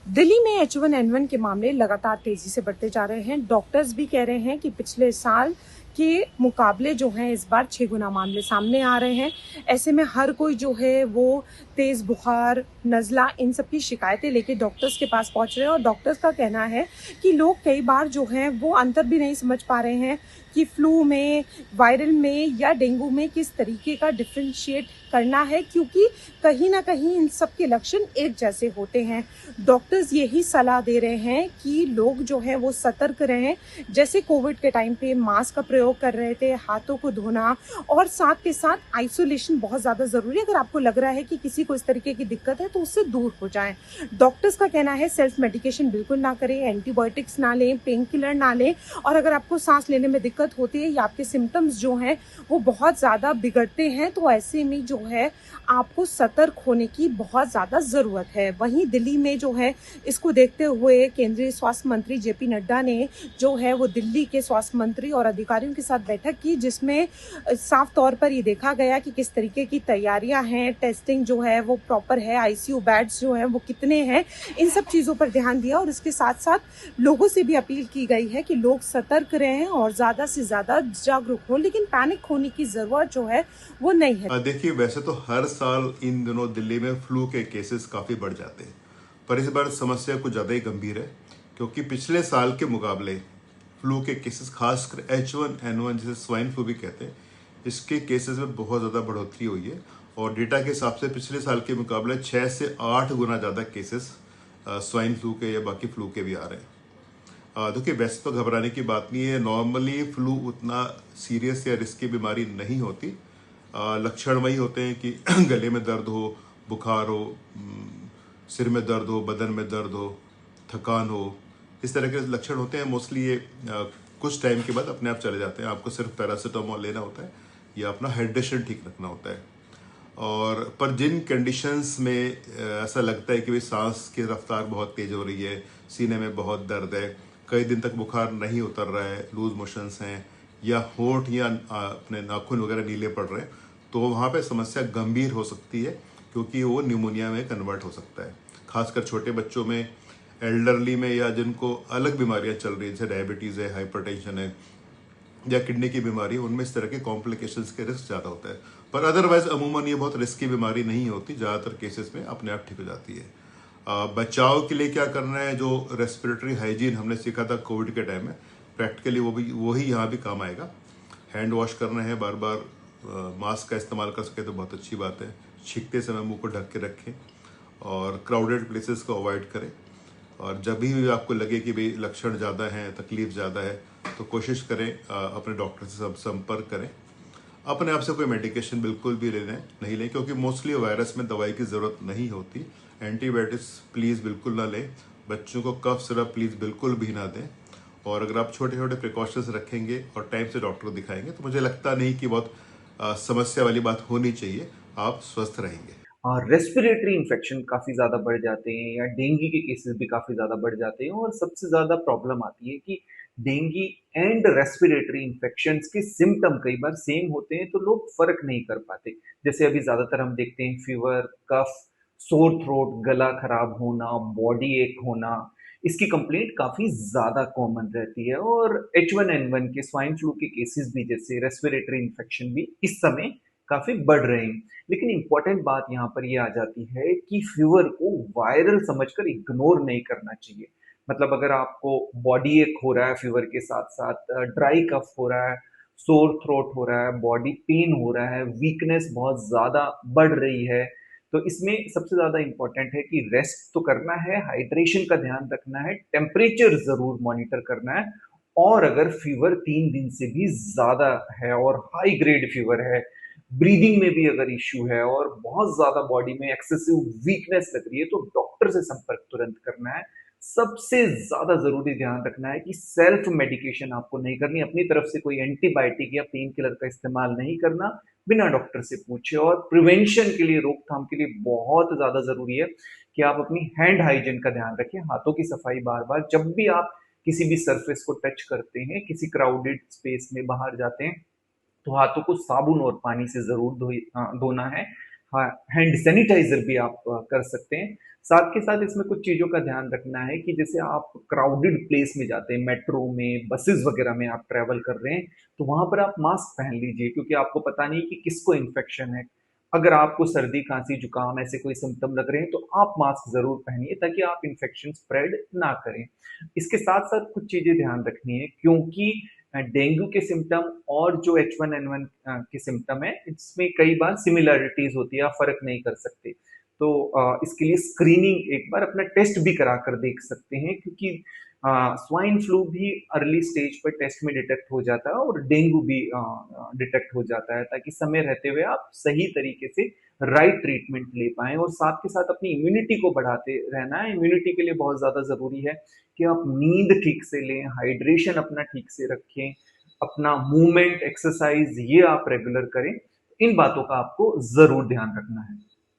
दिल्ली में H1N1 के मामले लगातार तेजी से बढ़ते जा रहे हैं। डॉक्टर्स भी कह रहे हैं कि पिछले साल के मुकाबले जो हैं इस बार 6 गुना मामले सामने आ रहे हैं। ऐसे में हर कोई जो है वो तेज बुखार, नज़ला इन सब की शिकायतें लेके डॉक्टर्स के पास पहुंच रहे हैं और डॉक्टर्स का कहना है कि लोग कई बार जो हैं वो अंतर भी नहीं समझ पा रहे हैं कि फ्लू में, वायरल में या डेंगू में किस तरीके का डिफरेंशिएट करना है, क्योंकि कहीं ना कहीं इन सब के लक्षण एक जैसे होते हैं। डॉक्टर्स यही सलाह दे रहे हैं कि लोग जो हैं वो सतर्क रहें। जैसे कोविड के टाइम पे मास्क का प्रयोग कर रहे थे, हाथों को धोना और साथ के साथ आइसोलेशन बहुत ज़्यादा ज़रूरी है। अगर आपको लग रहा है कि किसी को इस तरीके की दिक्कत है तो उससे दूर हो जाएं। डॉक्टर्स का कहना है सेल्फ मेडिकेशन बिल्कुल ना करें, एंटीबायोटिक्स ना लें, पेन किलर ना लें, और अगर आपको सांस लेने में दिक्कत होती है या आपके सिम्टम्स जो हैं वो बहुत ज़्यादा बिगड़ते हैं तो ऐसे में जो है आपको सतर्क होने की बहुत ज़्यादा ज़रूरत है। वहीं दिल्ली में जो है इसको देखते हुए केंद्रीय स्वास्थ्य मंत्री जेपी नड्डा ने जो है वो दिल्ली के स्वास्थ्य मंत्री और अधिकारियों के साथ बैठक की, जिसमें साफ तौर पर ये देखा गया कि किस तरीके की तैयारियां हैं, टेस्टिंग जो है वो प्रॉपर है, आईसीयू बेड्स जो हैं वो कितने हैं, इन सब चीज़ों पर ध्यान दिया। और इसके साथ साथ लोगों से भी अपील की गई है कि लोग सतर्क रहें और ज़्यादा से ज़्यादा जागरूक हों, लेकिन पैनिक होने की ज़रूरत जो है वो नहीं है। देखिए, वैसे तो हर साल इन दिनों दिल्ली में फ्लू के केसेस काफ़ी बढ़ जाते हैं, पर इस बार समस्या कुछ ज़्यादा ही गंभीर है, क्योंकि पिछले साल के मुकाबले फ्लू के केसेस, खासकर H1N1 जिसे स्वाइन फ्लू भी कहते हैं, इसके केसेस में बहुत ज़्यादा बढ़ोतरी हुई है। और डेटा के हिसाब से पिछले साल के मुकाबले 6 से 8 गुना ज़्यादा केसेस स्वाइन फ्लू के या बाकी फ्लू के भी आ रहे हैं। देखिए, वैसे तो घबराने की बात नहीं है। नॉर्मली फ्लू उतना सीरियस या रिस्की बीमारी नहीं होती। लक्षण वही होते हैं कि गले में दर्द हो, बुखार हो, सिर में दर्द हो, बदन में दर्द हो, थकान हो, इस तरह के लक्षण होते हैं। मोस्टली ये कुछ टाइम के बाद अपने आप चले जाते हैं। आपको सिर्फ पैरासीटामोल लेना होता है या अपना हाइड्रेशन ठीक रखना होता है। और पर जिन कंडीशंस में ऐसा लगता है कि भाई सांस की रफ्तार बहुत तेज हो रही है, सीने में बहुत दर्द है, कई दिन तक बुखार नहीं उतर रहा है, लूज मोशंस हैं, या होंठ या अपने नाखून वगैरह नीले पड़ रहे हैं, तो वहाँ पे समस्या गंभीर हो सकती है, क्योंकि वो न्यूमोनिया में कन्वर्ट हो सकता है। खासकर छोटे बच्चों में, एल्डरली में, या जिनको अलग बीमारियाँ चल रही हैं जैसे डायबिटीज़ है, हाइपरटेंशन है या किडनी की बीमारी, उनमें इस तरह के कॉम्प्लिकेशंस के रिस्क ज़्यादा होता है। पर अदरवाइज अमूमन ये बहुत रिस्की बीमारी नहीं होती, ज़्यादातर केसेस में अपने आप ठीक हो जाती है। बचाव के लिए क्या करना है, जो रेस्पिरेटरी हाइजीन हमने सीखा था कोविड के टाइम में, प्रैक्टिकली वही यहाँ भी काम आएगा। हैंड वॉश करना है बार बार, मास्क का इस्तेमाल कर सके तो बहुत अच्छी बात है, छींकते समय मुंह को ढक के रखें और क्राउडेड प्लेसेस को अवॉइड करें। और जब भी आपको लगे कि भाई लक्षण ज़्यादा हैं, तकलीफ ज़्यादा है, तो कोशिश करें अपने डॉक्टर से संपर्क करें। अपने आप से कोई मेडिकेशन बिल्कुल भी नहीं लें, क्योंकि मोस्टली वायरस में दवाई की ज़रूरत नहीं होती। एंटीबायोटिक्स प्लीज़ बिल्कुल ना लें। बच्चों को कफ सिरप प्लीज़ बिल्कुल भी ना दें। और अगर आप छोटे छोटे प्रिकॉशंस रखेंगे और टाइम से डॉक्टर को दिखाएंगे तो मुझे लगता नहीं कि बहुत समस्या वाली बात होनी चाहिए। आप स्वस्थ रहेंगे। और रेस्पिरेटरी इन्फेक्शन काफ़ी ज़्यादा बढ़ जाते हैं या डेंगू के केसेस भी काफ़ी ज़्यादा बढ़ जाते हैं, और सबसे ज़्यादा प्रॉब्लम आती है कि डेंगू एंड रेस्पिरेटरी इन्फेक्शंस के सिम्टम कई बार सेम होते हैं तो लोग फ़र्क नहीं कर पाते। जैसे अभी ज़्यादातर हम देखते हैं फीवर, कफ, सोर थ्रोट, गला खराब होना, बॉडी एक होना, इसकी कंप्लेंट काफ़ी ज़्यादा कॉमन रहती है। और H1N1 के स्वाइन फ्लू के केसेस भी, जैसे रेस्पिरेटरी इन्फेक्शन भी इस समय काफ़ी बढ़ रहे हैं। लेकिन इम्पोर्टेंट बात यहाँ पर ये आ जाती है कि फीवर को वायरल समझकर इग्नोर नहीं करना चाहिए। मतलब अगर आपको बॉडी एक हो रहा है फीवर के साथ साथ, ड्राई कफ हो रहा है, सोर थ्रोट हो रहा है, बॉडी पेन हो रहा है, वीकनेस बहुत ज़्यादा बढ़ रही है, तो इसमें सबसे ज़्यादा इम्पोर्टेंट है कि रेस्ट तो करना है, हाइड्रेशन का ध्यान रखना है, टेम्परेचर ज़रूर मॉनिटर करना है। और अगर फीवर 3 दिन से भी ज़्यादा है और हाई ग्रेड फीवर है, ब्रीदिंग में भी अगर इश्यू है और बहुत ज़्यादा बॉडी में एक्सेसिव वीकनेस लग रही है, तो डॉक्टर से संपर्क तुरंत करना है। सबसे ज़्यादा ज़रूरी ध्यान रखना है कि सेल्फ मेडिकेशन आपको नहीं करनी, अपनी तरफ से कोई एंटीबायोटिक या पेन किलर का इस्तेमाल नहीं करना बिना डॉक्टर से पूछे। और प्रिवेंशन के लिए, रोकथाम के लिए बहुत ज़्यादा ज़रूरी है कि आप अपनी हैंड हाइजीन का ध्यान रखें, हाथों की सफाई बार-बार, जब भी आप किसी भी सरफेस को टच करते हैं, किसी क्राउडेड स्पेस में बाहर जाते हैं, तो हाथों को साबुन और पानी से ज़रूर धोना है। हैंड सैनिटाइजर भी आप कर सकते हैं। साथ के साथ इसमें कुछ चीज़ों का ध्यान रखना है कि जैसे आप क्राउडेड प्लेस में जाते हैं, मेट्रो में, बसेस वगैरह में आप ट्रैवल कर रहे हैं, तो वहां पर आप मास्क पहन लीजिए, क्योंकि आपको पता नहीं कि किसको इन्फेक्शन है। अगर आपको सर्दी, खांसी, जुकाम ऐसे कोई सिम्टम लग रहे हैं तो आप मास्क जरूर पहनिए, ताकि आप इन्फेक्शन स्प्रेड ना करें। इसके साथ साथ कुछ चीजें ध्यान रखनी है, क्योंकि डेंगू के सिम्टम और जो H1N1 के सिम्टम है, इसमें कई बार सिमिलैरिटीज होती है, आप फर्क नहीं कर सकते। तो इसके लिए स्क्रीनिंग एक बार अपना टेस्ट भी करा कर देख सकते हैं, क्योंकि स्वाइन फ्लू भी अर्ली स्टेज पर टेस्ट में डिटेक्ट हो जाता है और डेंगू भी डिटेक्ट हो जाता है, ताकि समय रहते हुए आप सही तरीके से राइट ट्रीटमेंट ले पाएं। और साथ के साथ अपनी इम्यूनिटी को बढ़ाते रहना है। इम्यूनिटी के लिए बहुत ज़्यादा ज़रूरी है कि आप नींद ठीक से लें, हाइड्रेशन अपना ठीक से रखें, अपना मूवमेंट, एक्सरसाइज ये आप रेगुलर करें। इन बातों का आपको ज़रूर ध्यान रखना है।